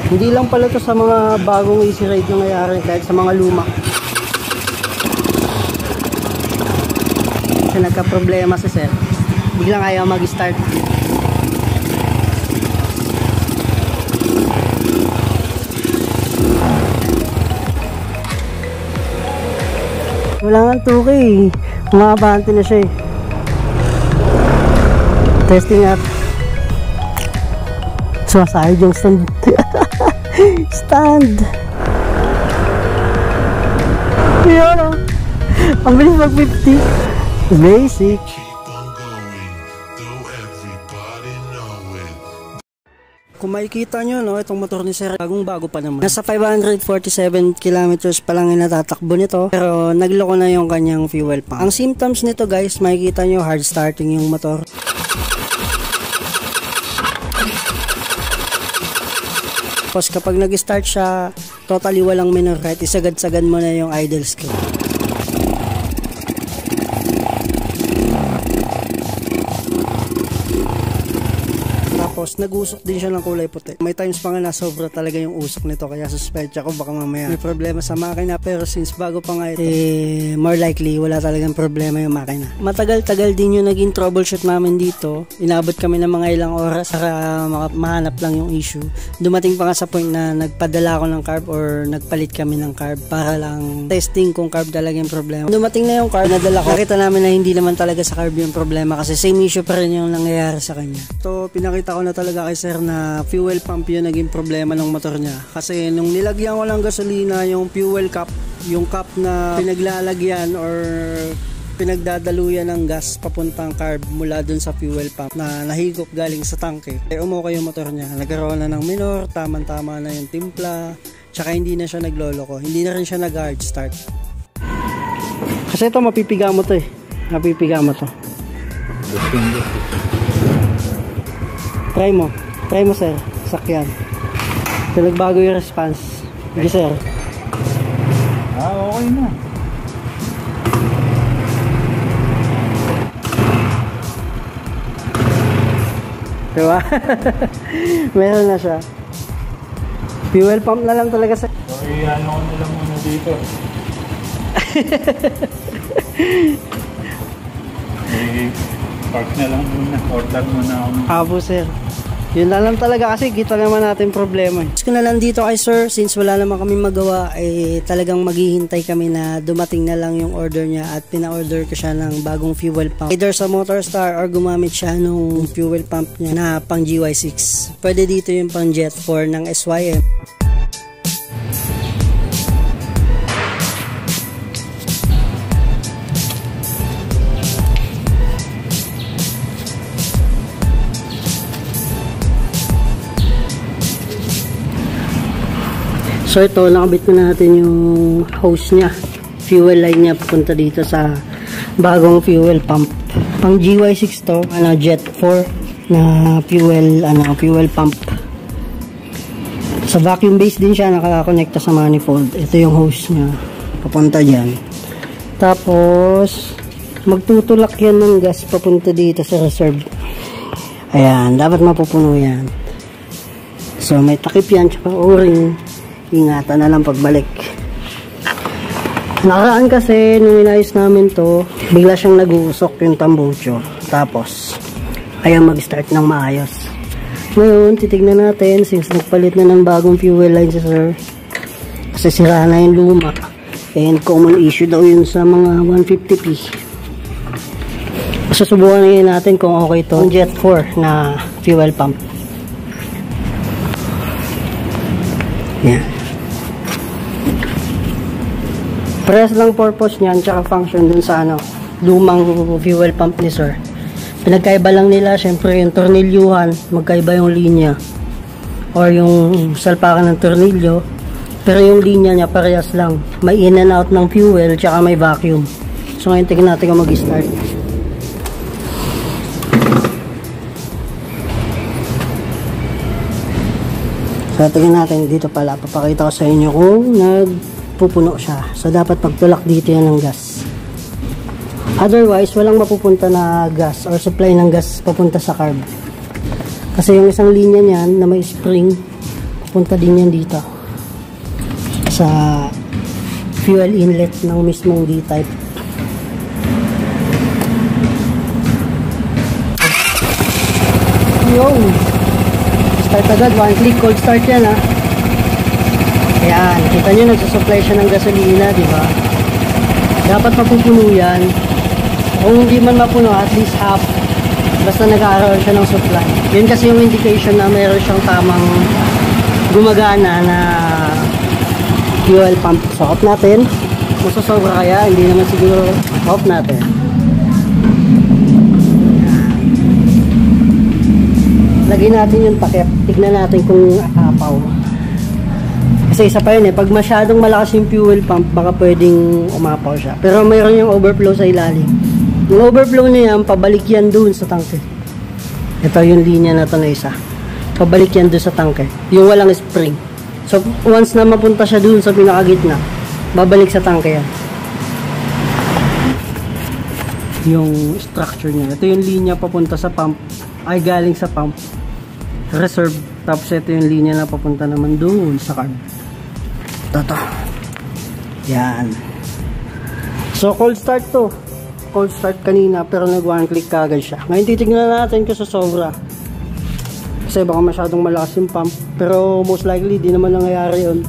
Hindi lang pala to sa mga bagong easy ride nangyayari, kahit sa mga luma. Kasi nagka-problema si sir. Biglang ayaw mag-start. Wala nga 2K. Umabante na siya eh. Testing up. Sumasahid yung stand. Stand. Yan o. Ang bilis mag 50. Basic. Kung makikita nyo, no, itong motor ni sir, bagong-bago pa naman. Nasa 547 kilometers pa lang yung natatakbo nito, pero nagloko na yung kanyang fuel pump. Ang symptoms nito guys, makikita nyo, hard starting yung motor. Tapos kapag nag-start siya, totally walang minor, kahit isagad-sagad mo na yung idle screw. Tapos nag-usok din siya ng kulay puti. May times pa nga na sobra talaga yung usok nito, kaya suspecha ko baka mamaya may problema sa makina, pero since bago pa nga ito, more likely wala talagang problema yung makina. Matagal-tagal din yung naging troubleshoot namin dito. Inabot kami ng mga ilang oras para mahanap lang yung issue. Dumating pa nga sa point na nagpadala ko ng carb or nagpalit kami ng carb para lang testing kung carb talaga yung problema. Dumating na yung carb, nadala ko. Nakita namin na hindi naman talaga sa carb yung problema kasi same issue pa rin yung nangyayari sa kanya. So pinakita ko na talaga kay sir na fuel pump yun naging problema ng motor niya. Kasi nung nilagyan ko ng gasolina yung fuel cap, yung cap na pinaglalagyan or pinagdadaluyan ng gas papuntang carb mula dun sa fuel pump na nahigop galing sa tangke, umukay yung motor niya. Nagkaroon na ng minor, tama-tama na yung timpla, tsaka hindi na siya nagloloko, hindi na rin siya nag-hard start. Kasi ito mapipiga mo to eh. Mapipiga mo to. Try mo sir, sakyan. So nagbago yung response. Sige sir. Okay na. Diba? Meron na siya. Fuel pump na lang talaga sir. Okay, ano ko nila muna dito. Park na lang muna, order muna ako. Abo sir. Yun na lang talaga kasi kita naman natin problema. Gusto ko na lang dito kay sir, since wala naman kami magawa, talagang maghihintay kami na dumating na lang yung order niya at pina-order ko siya ng bagong fuel pump. Either sa Motorstar or gumamit siya nung fuel pump niya na pang GY6. Pwede dito yung pang Jet 4 ng SYM. So ito, nakabit na natin yung hose niya, fuel line niya papunta dito sa bagong fuel pump. Pang GY6 to, Jet 4 na fuel pump. Sa vacuum base din siya, nakakonekta sa manifold. Ito yung hose niya, papunta dyan. Tapos magtutulak yan ng gas papunta dito sa reserve. Ayan, dapat mapupuno yan. So may takip yan, tsaka o-ring. Ingatan na lang pagbalik. Nakaraan kasi nung inayos namin to, bigla siyang nag-uusok yung tambucho. Tapos ayaw mag-start ng maayos. Ngayon titignan natin, since nagpalit na ng bagong fuel line si sir, kasi sira na yung luma, and common issue daw yun sa mga 150p. Susubukan natin kung okay to Jet 4 na fuel pump. Yan. Press lang purpose niyan tsaka function dun sa lumang fuel pump ni sir. Pinagkaiba lang nila syempre yung tornilyuhan, magkaiba yung linya or yung salpakan ng tornilyo, pero yung linya niya parehas lang. May in and out ng fuel tsaka may vacuum. So ngayon tingnan natin kung mag-start. So tingnan natin dito pala, papakita ko sa inyo kung nagpupuno siya. So dapat pagtulak dito yan ng gas. Otherwise walang mapupunta na gas or supply ng gas papunta sa carb. Kasi yung isang linya niyan na may spring, papunta din yan dito sa fuel inlet ng mismong D-type. Yung start agad, one click, cold start yan ha. Ayan, kita nyo nagsusupply siya ng gasolina, di ba? Dapat mapupuno yan. Kung hindi man mapuno, at least half. Basta nag-aaral siya ng supply. Yun kasi yung indication na mayroon siyang tamang gumagana na fuel pump. So off natin. Masasobra kaya, hindi naman siguro off natin. Lagyan natin yung takip. Tignan natin kung apaw. Kasi isa pa yun pag masyadong malakas yung fuel pump, baka pwedeng umapaw siya. Pero mayroon yung overflow sa ilalim. Yung overflow niya yan, pabalik yan doon sa tangke. Ito yung linya na ito na isa. Pabalik yan doon sa tangke. Yung walang spring. So, once na mapunta siya doon sa pinakagitna, babalik sa tangke yan. Yung structure niya. Ito yung linya papunta sa pump. Ay, galing sa pump. Reserve. Tapos ito yung linya na papunta naman doon sa carb. Ito. Yan. So, cold start to. Cold start kanina pero nag one click kagad siya. Ngayon titignan natin kung sa sobra. Kasi baka masyadong malakas yung pump. Pero most likely di naman nangyayari yun.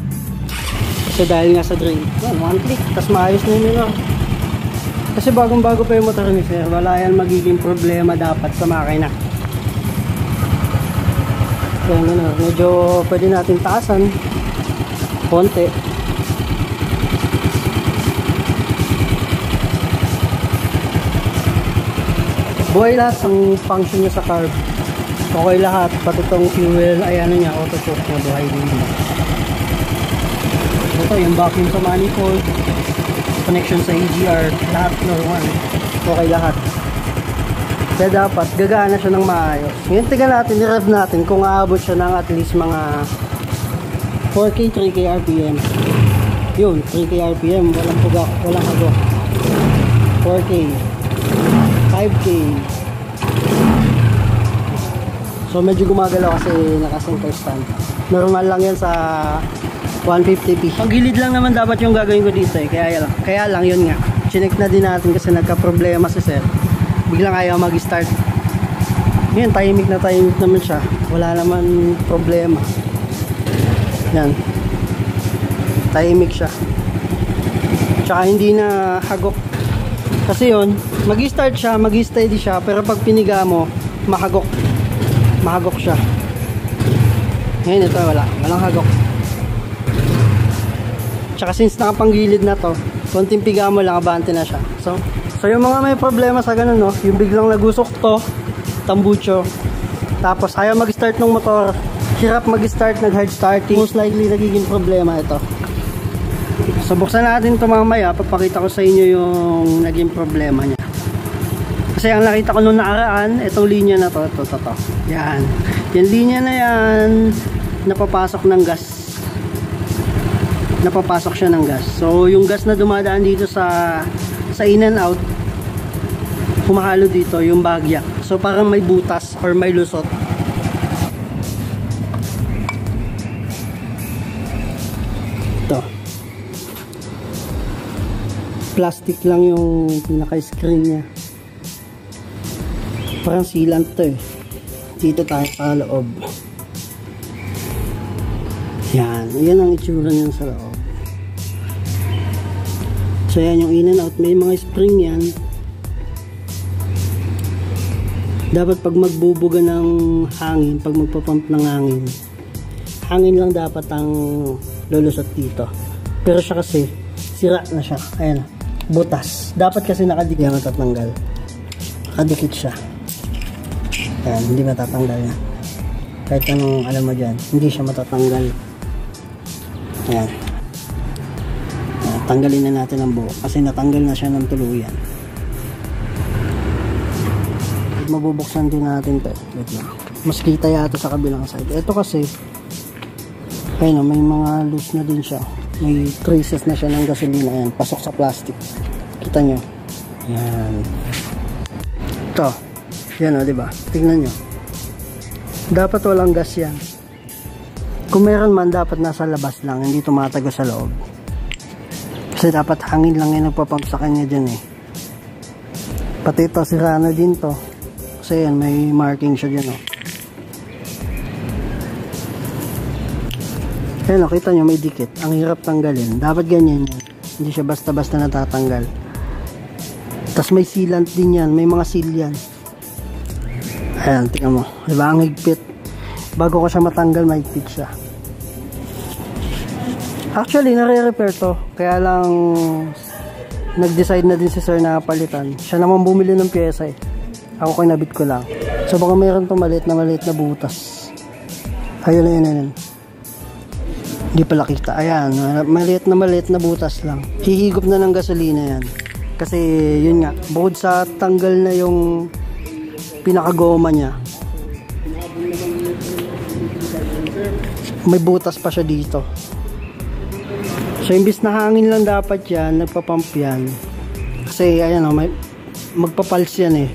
Kasi dahil nga sa drain. Yan, one click. Tapos maayos na yun yun. Kasi bagong bago pa yung motor ni sir. Wala yan magiging problema dapat sa makina. Yan, ano, medyo pwede natin taasan. Konti. Buhay lahat ang function niya sa carb. Okay lahat, pati itong fuel, ay ano niya, auto choke niya, buhay din. Ito yung vacuum sa manifold, connection sa EGR, lahat normal. Okay lahat. Kaya dapat, gagana siya ng maayos. Ngayon tingnan natin, i-rev natin kung aabot siya ng at least mga 4K, 3K RPM. Yun, 3K RPM, walang pugak, walang hagok. 4K. 5K. So medyo gumagalaw kasi naka-center stand. Normal lang yan sa 150p. Ang gilid lang naman dapat yung gagawin ko dito Kaya lang yun nga. Chinek na din natin kasi nagka-problema si sir. Biglang ayaw mag-start. Yan, tahimik na tahimik naman siya. Wala naman problema. Yan. Tahimik siya. Tsaka hindi na hagok. Kasi yun, mag-start siya, mag-steady siya, pero pag piniga mo, mahagok. Mahagok siya. Ngayon ito, walang hagok. Tsaka since nakapanggilid na to, konting piga mo lang, abante na siya. So yung mga may problema sa ganun, no, yung biglang nagusok to, tambucho, tapos ayaw mag-start ng motor, hirap mag-start, nag-hard starting, most likely nagiging problema ito. So buksan natin ito mamaya, papakita ko sa inyo yung naging problema niya. Kasi ang nakita ko nung nakaraan, itong linya na to. Yan. Yung linya na yan, napapasok ng gas. Napapasok siya ng gas. So yung gas na dumadaan dito sa in and out, humahalo dito yung bagyak. So parang may butas or may lusot. Ito. Plastic lang yung pinaka-screen niya. Parang sealant to Dito tayo sa loob. Yan. Yan ang itsura niyan sa loob. So yan yung in and out. May mga spring yan. Dapat pag magbubuga ng hangin, pag magpapump ng hangin lang dapat ang lulusot dito. Pero siya kasi sira na siya. Ayan. Butas. Dapat kasi nakadikit. Yan matatanggal. Nakadikit siya. Ayan, hindi matatanggal yan. Kahit anong alam mo dyan, hindi siya matatanggal. Ayan. Ayan, tanggalin na natin ang buo kasi natanggal na siya ng tuluyan. Mabubuksan din natin ito. Wait lang. Mas kita yata sa kabilang side. Ito kasi ayun, may mga loose na din siya. May traces na siya ng gasolina. Ayan, pasok sa plastic. Kita nyo. Ayan. Ito. Yan o, diba? Tingnan nyo. Dapat walang gas yan. Kung meron man, dapat nasa labas lang, hindi tumatago sa loob. Kasi dapat hangin lang yung nagpapump sa kanya dyan eh. Pati ito, sira na din to. Kasi yan, may marking siya dyan oh. Ayan o, kita nyo may dikit. Ang hirap tanggalin. Dapat ganyan yan. Hindi siya basta-basta natatanggal. Tapos may sealant din yan. May mga seal yan. Ayan, tingnan mo. Diba ang higpit? Bago ko siya matanggal, mahigpit siya. Actually, nare-repair to. Kaya lang, nag-decide na din si sir na palitan. Siya naman bumili ng pyesa eh. Ako kinabit ko lang. So baka mayroon to maliit na butas. Ayun, ayun. Hindi pala kita. Ayan, maliit na butas lang. Hihigop na ng gasolina yan. Kasi yun nga, bukod sa tanggal na yung pinakagoma niya, may butas pa siya dito. So imbis na hangin lang dapat yan, nagpapump yan. Kasi ayan o, magpapulse yan eh.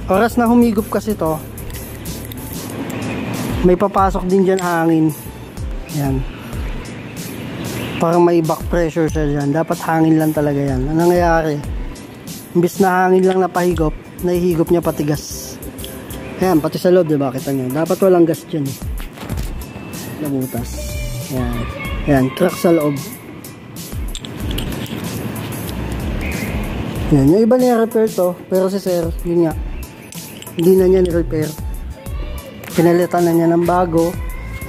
Oras na humigop kasi to, may papasok din dyan hangin. Yan. Parang may back pressure siya dyan. Dapat hangin lang talaga yan. Ano nangyayari? Imbis na hangin lang napahigop, nahihigop niya patigas. Ayan, pati sa loob, diba? Kita nyo. Dapat walang gas dyan eh. Nabutas. Ayan. Ayan, crack sa loob. Ayan, yung iba niya repair to. Pero si sir, yun nga, hindi na niya ni-repair. Pinalitan na niya ng bago.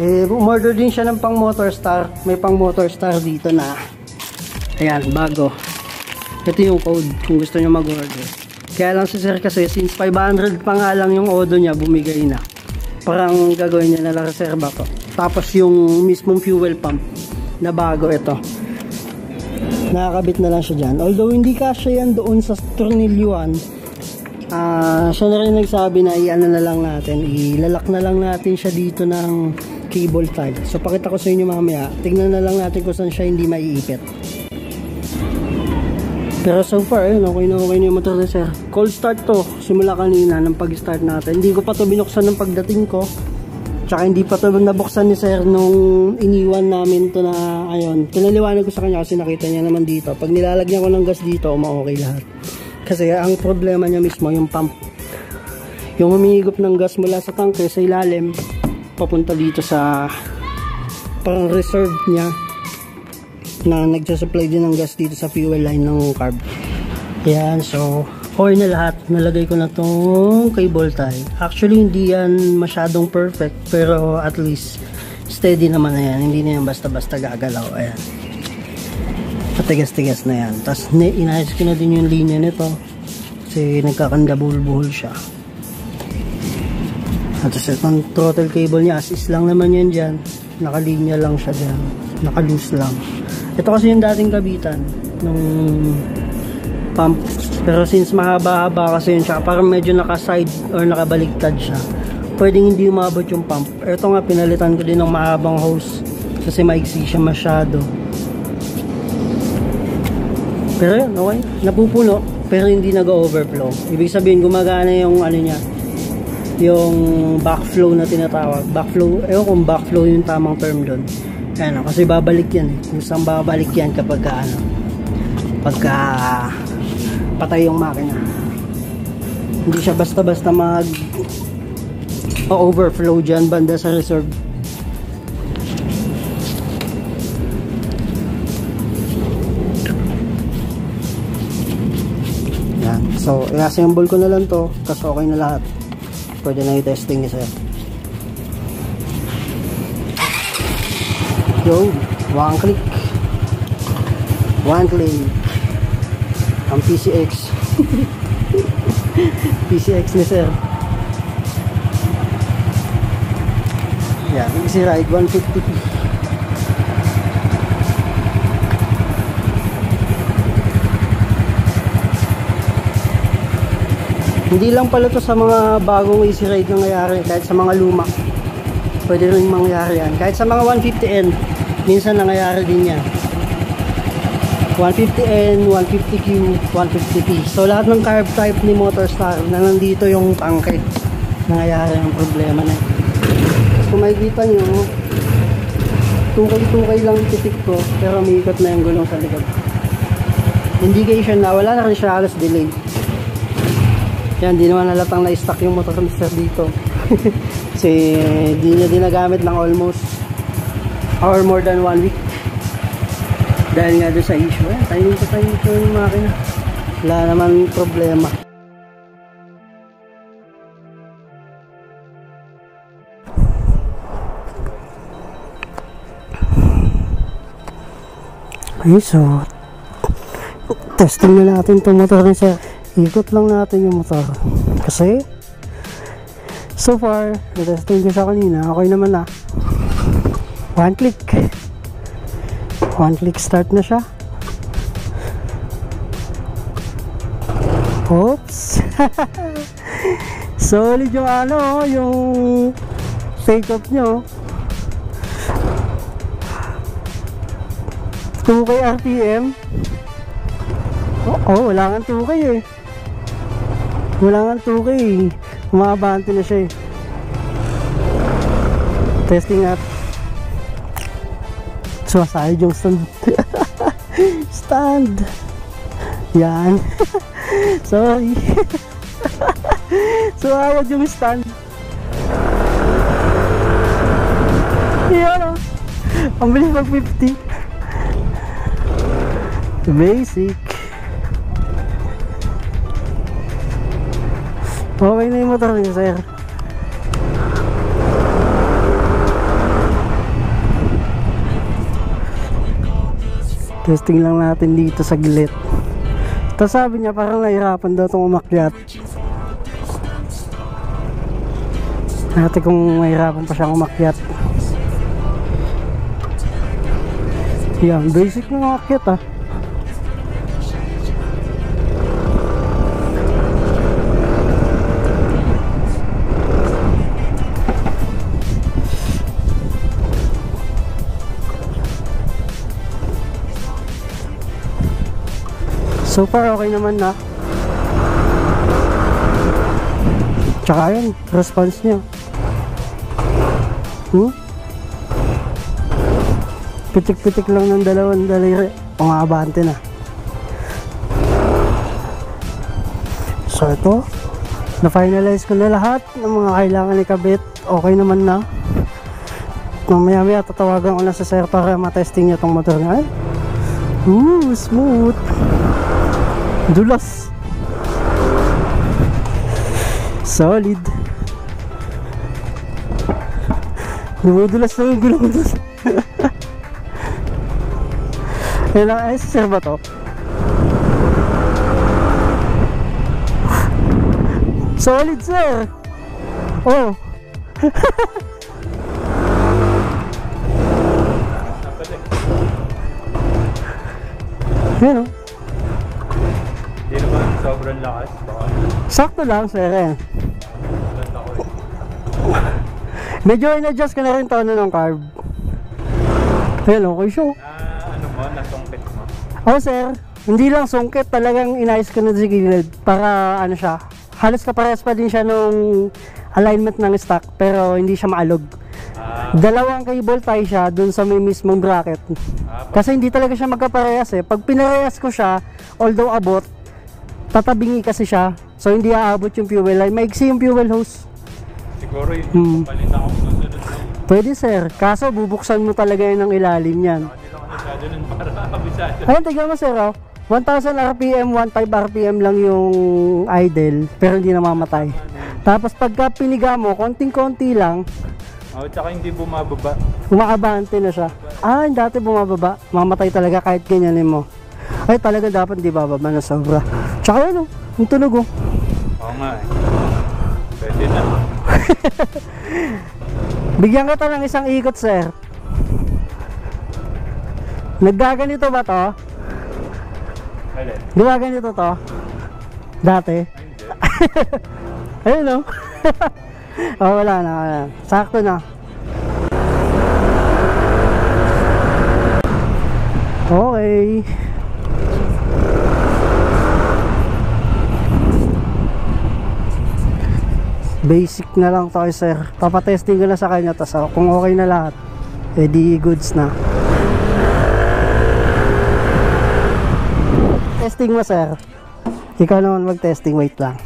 Eh, umorder din siya ng pang motor star. May pang motor star dito na. Ayan, bago. Ito yung code kung gusto nyo mag-order. Kaya lang si sir kasi, since 500 pa nga lang yung odo niya, bumigay na. Parang gagawin niya na lang reserva ko. Tapos yung mismong fuel pump na bago ito. Nakakabit na lang siya dyan. Although hindi kasya yan doon sa tornilyuan. Siya na rin nagsabi na i-ano na lang natin, ilalak na lang natin siya dito ng cable tie. So pakita ko sa inyo mamaya. Tignan na lang natin kung saan siya hindi maiipit. Pero so far, ayun, okay na yung motor na sir. Cold start to, simula kanina ng pag-start natin. Hindi ko pa to binuksan ng pagdating ko. Tsaka hindi pa to nabuksan ni sir nung iniwan namin to na, ayun. Pinaliwanag ko sa kanya kasi nakita niya naman dito. Pag nilalagyan ko ng gas dito, okay lahat. Kasi ang problema niya mismo, yung pump. Yung humihigop ng gas mula sa tanke sa ilalim, papunta dito sa parang reserve niya na nagsusupply din ng gas dito sa fuel line ng carb. Yan, so okay na lahat. Nalagay ko na tong cable tie. Actually hindi yan masyadong perfect, pero at least steady naman na yan. Hindi na yan basta-basta gagalaw. Ayan, patigas-tigas na yan. Tapos inayos ko na din yung linya nito kasi nagkakandabul-buhol siya. At itong throttle cable niya, as is lang naman yan dyan. Nakalinya lang siya dyan. Naka-loose lang. Ito kasi yung dating kabitan nung pump. Pero since mahaba-haba kasi yun siya, parang medyo naka-side or nakabaligtad siya, pwedeng hindi umabot yung pump. Ito nga, pinalitan ko din ng mahabang hose kasi maiksi siya masyado. Pero yun, okay. Napupuno, pero hindi nag-overflow. Ibig sabihin, gumagana yung ano niya, yung backflow na tinatawag. Backflow, ewan kung backflow yung tamang term doon. Ano, kasi babalik yan eh. Kung saan babalik yan kapag ano, pagka patay yung makina. Hindi siya basta-basta overflow dyan banda sa reserve. Yan. So, i-assemble ko na lang to. Tapos okay na lahat. Pwede na i-testing ni sir. Yo, one click. Ang PCX. PCX ni sir. Yan, easy ride 150p. Hindi lang pala to sa mga bagong easy ride na nangyayari, kahit sa mga luma pwede rin mangyari yan. Kahit sa mga 150N, minsan nangyayari din yan. 150N, 150Q, 150P. So lahat ng carb type ni Motorstar na nandito yung tangke, nangyayari ang problema na yun. Kung makikita nyo, tukay lang titik ko, pero umiikot na yung gulong sa likod. Indication na wala na rin siya halos delay. Yan, di naman halatang na-stuck yung motor ni sir dito. Kasi di niya dinagamit ng almost or more than 1 week. Dahil nga doon sa issue. Timing ko yung makina. Wala naman problema. Okay, so testing na natin itong motor ni sir. Ikot lang natin yung motor. Kasi so far, na-testing ko siya kanina. Okay naman na. One click start na siya. Oops. Solid yung ano, yung take off nyo. 2K RPM. Wala kang 2K eh. Wala kang 2K. Umabante na siya eh. Testing at sumasayad yung stand. Stand. Yan. Sorry. Sumayad yung stand. Yan o. Ang bilis mag 50. Basic. Okay na yung motor niya, sir. Testing lang natin dito sa gilid. Tapos sabi niya parang nahirapan daw itong umakyat. Natin kung mahirapan pa siyang umakyat. Yan, basic na umakyat ah. So far okay naman na. Tsaka yun, response niya. Pitik-pitik lang ng dalawang daliri. Umabante na. So ito, na-finalize ko na lahat ng mga kailangan ikabit. Okay naman na. Mamaya-maya tatawagan ko na sa sir para matesting niya tong motor nga. Smooth. Dulas. Solid. Dumudulas na yung gulong doon. Ay, sir ba to? Solid, sir. Oh. Yan o. Hindi naman sobrang lakas. Sakto lang, sir. Medyo in-adjust ka na rin tono ng carb. Ayan, okay siya. Ano mo? Nasungkit mo? Oh, sir. Hindi lang sungkit. Talagang inayos ko na sa gilid. Para ano siya. Halos kaparehas pa din siya nung alignment ng stock. Pero hindi siya maalog. Dalawang cable tie siya dun sa may mismong bracket. Kasi hindi talaga siya magkaparehas eh. Pag pinarehas ko siya, although abot, tatabingi kasi siya. So hindi aabot yung fuel line. Maiksi yung fuel hose. Siguro yung palit ako susunod na. Pwede, sir. Kaso bubuksan mo talaga yun ng ilalim yan. Hindi lang kabisado nun para kabisado. Ayun, tignan mo, sir. 1000 RPM, 15 RPM lang yung idle. Pero hindi namamatay. Tapos pagka piniga mo, konting-konti lang. Tsaka hindi bumababa. Umaabante na siya. Dati bumababa. Mamatay talaga kahit ganyanin mo. Ay, talaga dapat di bababa na sobra. Tsaka yun, yung tunog oh. Oo nga eh. Pwede na. Bigyan kita ng isang ikot, sir. Naggaganito ba to? Alin? Gumaganito to? Dati? Ayun oh. Wala na. Sakto na. Okay. Basic na lang to, sir. Papatesting ko na sa kanya, tas kung okay na lahat, Eh di goods na. Testing mo, sir. Ikaw naman mag-testing, wait lang.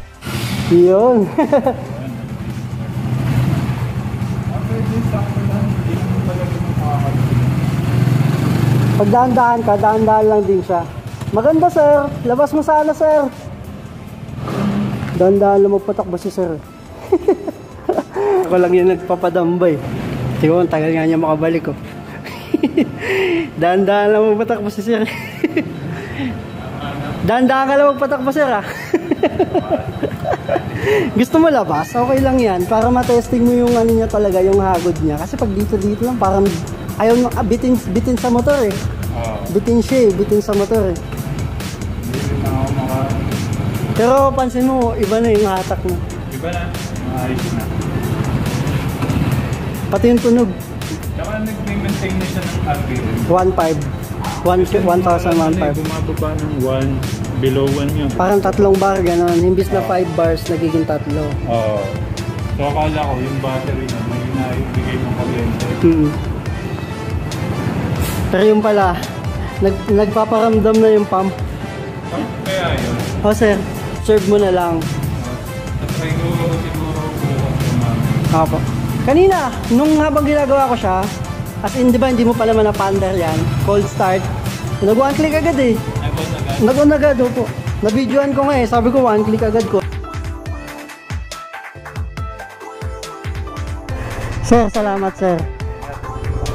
Yun. Pag daan-daan ka, daan-daan lang din siya. Maganda, sir. Labas mo sana, sir. Daan-daan lang magpatakbo si sir. Ako lang yung nagpapadambay. Siguro, ang tagal nga niya makabalik ko. Daan-daan lang magpatakbo si sir. Daan-daan ka lang magpatakbo, sir, ah. Gusto mo labas? Okay lang yan. Para matesting mo yung ano niya talaga, yung hagod niya. Kasi pag dito lang, parang ayaw bitin sa motor eh. Bitin siya eh, bitin sa motor eh. Pero pansin mo, iba na yung hatak mo. Iba na, maayos na. Pati yung tunog. Saka nag-maintain na siya ng RPM. 1.5. 1,000, 1.5. Bumababa ng 1, below 1 yun. Parang 3 bar, gano'n. Imbis na 5 bars, nagiging 3. Oo. So akala ko yung battery na may naibigay ng kuryente. Pero yung pala, nagpaparamdam na yung pump. Kaya yun. Oh sir, serve mo na lang. Try ko siguro bukas naman. Apo. Kanina, nung habang ginagawa ko siya, as in, di ba, hindi mo pa naman na-pander yan, cold start, nag-one click agad eh. Nag-on agad, opo. Na-videoan ko nga eh, sabi ko one click agad ko. Sir, salamat sir.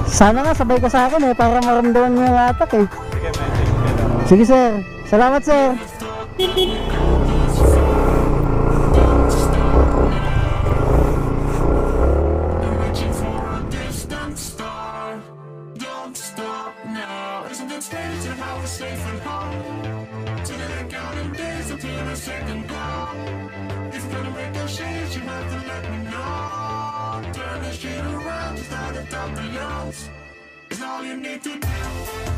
Sana nga sabay ka sa akin eh, para maramdaman mo yung atak eh. Sige, medyo. Sige sir, salamat sir. It's all you need to know.